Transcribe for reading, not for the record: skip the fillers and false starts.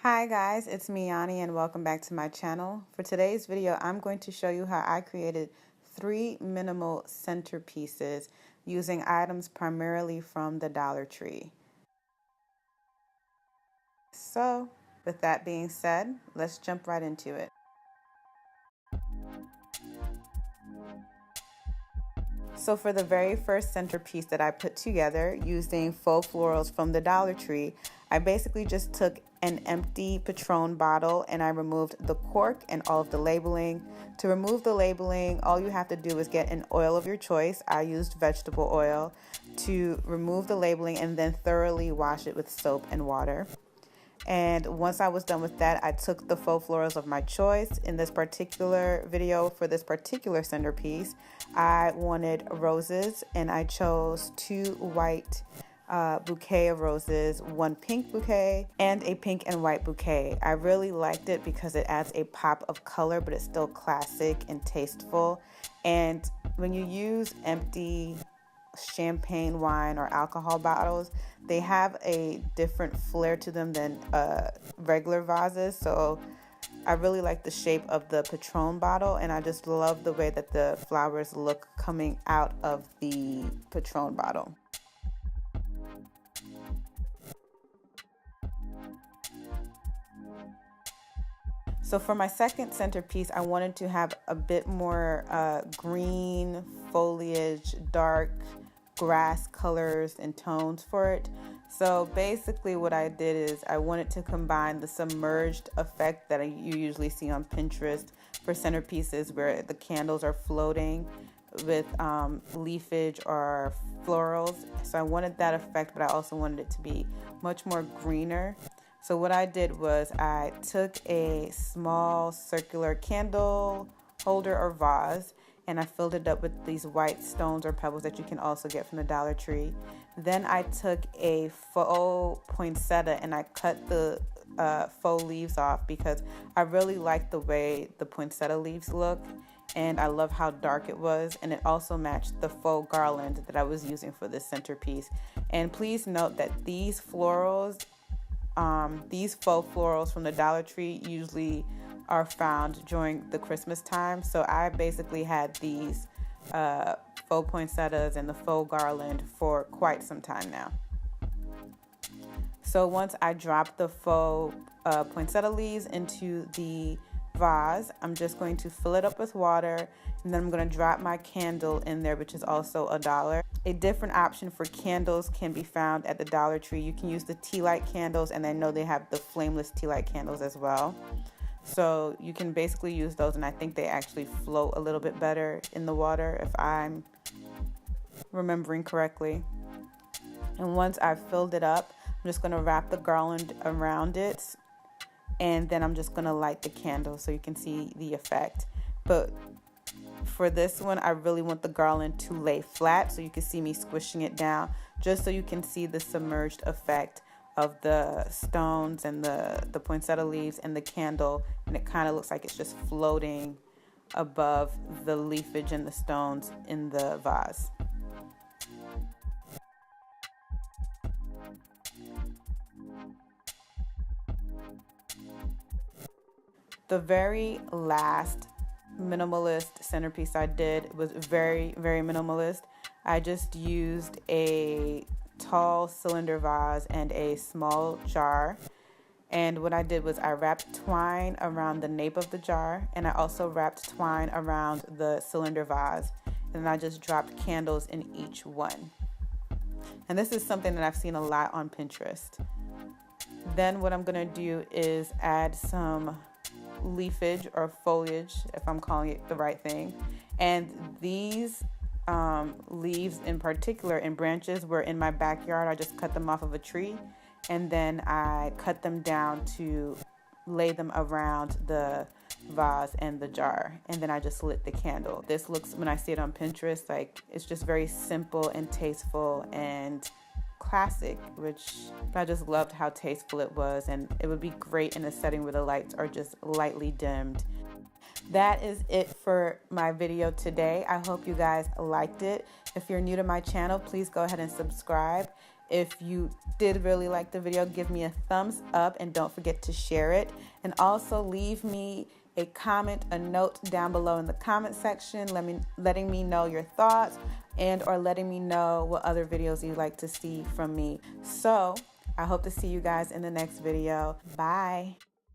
Hi guys, it's me Yanni and welcome back to my channel. For today's video, I'm going to show you how I created 3 minimal centerpieces using items primarily from the Dollar Tree. So, with that being said, let's jump right into it. So for the very first centerpiece that I put together using faux florals from the Dollar Tree, I basically just took an empty Patron bottle and I removed the cork and all of the labeling. To remove the labeling, all you have to do is get an oil of your choice. I used vegetable oil to remove the labeling and then thoroughly wash it with soap and water. And once I was done with that, I took the faux florals of my choice. In this particular video, for this particular centerpiece, I wanted roses and I chose 2 white bouquet of roses, 1 pink bouquet, and a pink and white bouquet. I really liked it because it adds a pop of color, but it's still classic and tasteful. And when you use empty champagne, wine, or alcohol bottles, they have a different flair to them than regular vases. So I really like the shape of the Patron bottle, and I just love the way that the flowers look coming out of the Patron bottle. So for my second centerpiece, I wanted to have a bit more green foliage, dark grass colors and tones for it. So basically what I did is I wanted to combine the submerged effect that you usually see on Pinterest for centerpieces where the candles are floating with leafage or florals. So I wanted that effect, but I also wanted it to be much more greener. So what I did was I took a small circular candle holder or vase and I filled it up with these white stones or pebbles that you can also get from the Dollar Tree. Then I took a faux poinsettia and I cut the faux leaves off because I really like the way the poinsettia leaves look and I love how dark it was, and it also matched the faux garland that I was using for this centerpiece. And please note that these florals, these faux florals from the Dollar Tree usually are found during the Christmas time. So I basically had these faux poinsettias and the faux garland for quite some time now. So once I drop the faux poinsettia leaves into the vase, I'm just going to fill it up with water, and then I'm going to drop my candle in there, which is also $1. A different option for candles can be found at the Dollar Tree. You can use the tea light candles, and I know they have the flameless tea light candles as well. So you can basically use those, and I think they actually float a little bit better in the water if I'm remembering correctly. And once I've filled it up, I'm just going to wrap the garland around it, and then I'm just going to light the candle so you can see the effect. But for this one, I really want the garland to lay flat so you can see me squishing it down, just so you can see the submerged effect of the stones and the poinsettia leaves and the candle, and it kind of looks like it's just floating above the leafage and the stones in the vase. The very last minimalist centerpiece I did was very minimalist. I just used a tall cylinder vase and a small jar, and what I did was I wrapped twine around the nape of the jar, and I also wrapped twine around the cylinder vase, and I just dropped candles in each one. And this is something that I've seen a lot on Pinterest. Then what I'm gonna do is add some leafage or foliage, if I'm calling it the right thing, and these leaves in particular and branches were in my backyard. I just cut them off of a tree, and then I cut them down to lay them around the vase and the jar, and then I just lit the candle. This looks, when I see it on Pinterest, like it's just very simple and tasteful and classic, which I just loved how tasteful it was, and it would be great in a setting where the lights are just lightly dimmed. That is it for my video today. I hope you guys liked it. If you're new to my channel, please go ahead and subscribe. If you did really like the video, give me a thumbs up and don't forget to share it. And also leave me a comment, a note down below in the comment section, letting me know your thoughts and or letting me know what other videos you'd like to see from me. So I hope to see you guys in the next video. Bye.